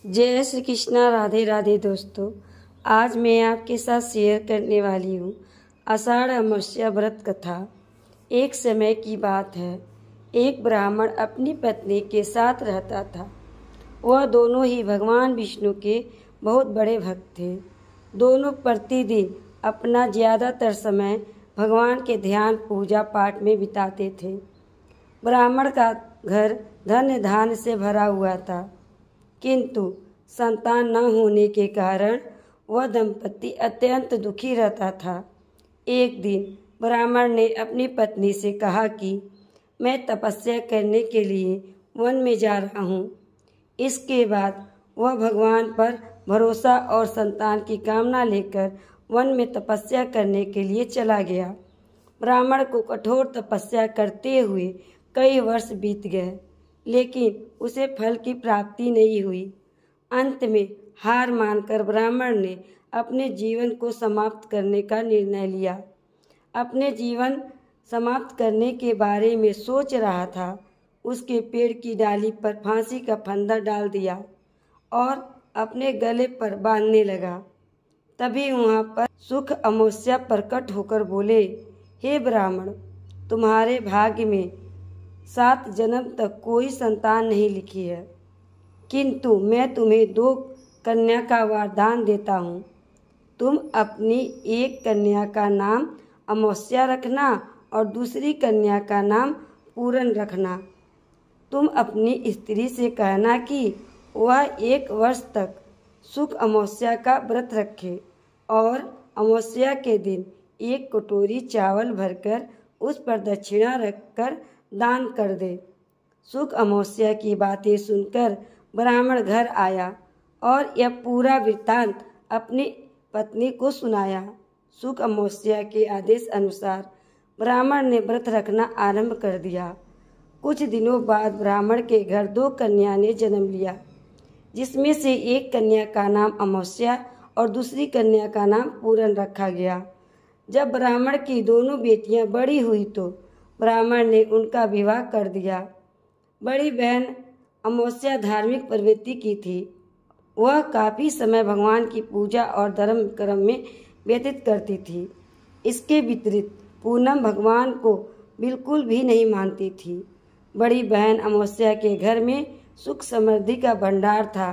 जय श्री कृष्णा। राधे राधे दोस्तों, आज मैं आपके साथ शेयर करने वाली हूँ आषाढ़ अमावस्या व्रत कथा। एक समय की बात है, एक ब्राह्मण अपनी पत्नी के साथ रहता था। वह दोनों ही भगवान विष्णु के बहुत बड़े भक्त थे। दोनों प्रतिदिन अपना ज़्यादातर समय भगवान के ध्यान पूजा पाठ में बिताते थे। ब्राह्मण का घर धन धान्य से भरा हुआ था, किंतु संतान न होने के कारण वह दंपति अत्यंत दुखी रहता था। एक दिन ब्राह्मण ने अपनी पत्नी से कहा कि मैं तपस्या करने के लिए वन में जा रहा हूँ। इसके बाद वह भगवान पर भरोसा और संतान की कामना लेकर वन में तपस्या करने के लिए चला गया। ब्राह्मण को कठोर तपस्या करते हुए कई वर्ष बीत गए, लेकिन उसे फल की प्राप्ति नहीं हुई। अंत में हार मानकर ब्राह्मण ने अपने जीवन को समाप्त करने का निर्णय लिया। अपने जीवन समाप्त करने के बारे में सोच रहा था, उसके पेड़ की डाली पर फांसी का फंदा डाल दिया और अपने गले पर बांधने लगा। तभी वहाँ पर सुख अमावस्या प्रकट होकर बोले, हे ब्राह्मण, तुम्हारे भाग्य में 7 जन्म तक कोई संतान नहीं लिखी है, किंतु मैं तुम्हें 2 कन्या का वरदान देता हूँ। तुम अपनी एक कन्या का नाम अमावस्या रखना और दूसरी कन्या का नाम पूरन रखना। तुम अपनी स्त्री से कहना कि वह 1 वर्ष तक सुख अमावस्या का व्रत रखे और अमावस्या के दिन 1 कटोरी चावल भरकर उस पर दक्षिणा रखकर दान कर दे। सुख अमावस्या की बातें सुनकर ब्राह्मण घर आया और यह पूरा वृत्तांत अपनी पत्नी को सुनाया। सुख अमावस्या के आदेश अनुसार ब्राह्मण ने व्रत रखना आरंभ कर दिया। कुछ दिनों बाद ब्राह्मण के घर 2 कन्या ने जन्म लिया, जिसमें से एक कन्या का नाम अमावस्या और दूसरी कन्या का नाम पूरन रखा गया। जब ब्राह्मण की दोनों बेटियां बड़ी हुई तो ब्राह्मण ने उनका विवाह कर दिया। बड़ी बहन अमावस्या धार्मिक प्रवृत्ति की थी। वह काफ़ी समय भगवान की पूजा और धर्म कर्म में व्यतीत करती थी। इसके विपरीत पूनम भगवान को बिल्कुल भी नहीं मानती थी। बड़ी बहन अमावस्या के घर में सुख समृद्धि का भंडार था,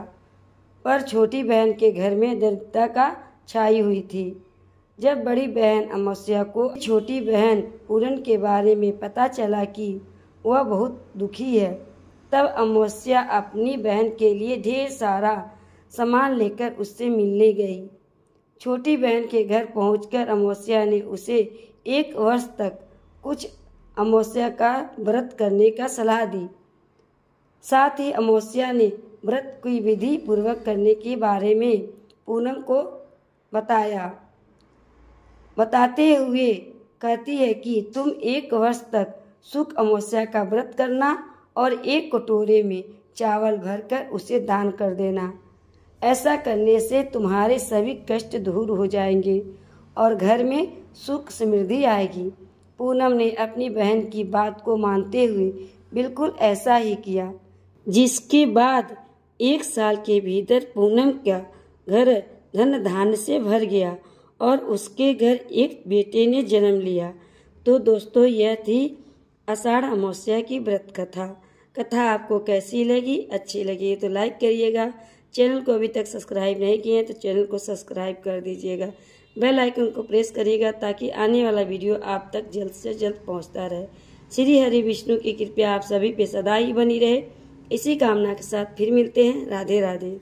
पर छोटी बहन के घर में दरिद्रता का छाई हुई थी। जब बड़ी बहन अमावस्या को छोटी बहन पूरन के बारे में पता चला कि वह बहुत दुखी है, तब अमावस्या अपनी बहन के लिए ढेर सारा सामान लेकर उससे मिलने गई। छोटी बहन के घर पहुंचकर अमावस्या ने उसे 1 वर्ष तक कुछ अमावस्या का व्रत करने का सलाह दी। साथ ही अमावस्या ने व्रत की विधि पूर्वक करने के बारे में पूनम को बताते हुए कहती है कि तुम 1 वर्ष तक सुख अमावस्या का व्रत करना और 1 कटोरे में चावल भरकर उसे दान कर देना। ऐसा करने से तुम्हारे सभी कष्ट दूर हो जाएंगे और घर में सुख समृद्धि आएगी। पूनम ने अपनी बहन की बात को मानते हुए बिल्कुल ऐसा ही किया, जिसके बाद 1 साल के भीतर पूनम का घर धन धान्य से भर गया और उसके घर एक बेटे ने जन्म लिया। तो दोस्तों, यह थी आषाढ़ अमावस्या की व्रत कथा आपको कैसी लगी? अच्छी लगी तो लाइक करिएगा। चैनल को अभी तक सब्सक्राइब नहीं किए हैं तो चैनल को सब्सक्राइब कर दीजिएगा। बेल आइकन को प्रेस करिएगा ताकि आने वाला वीडियो आप तक जल्द से जल्द पहुंचता रहे। श्री हरि विष्णु की कृपा आप सभी पे सदा ही बनी रहे। इसी कामना के साथ फिर मिलते हैं। राधे राधे।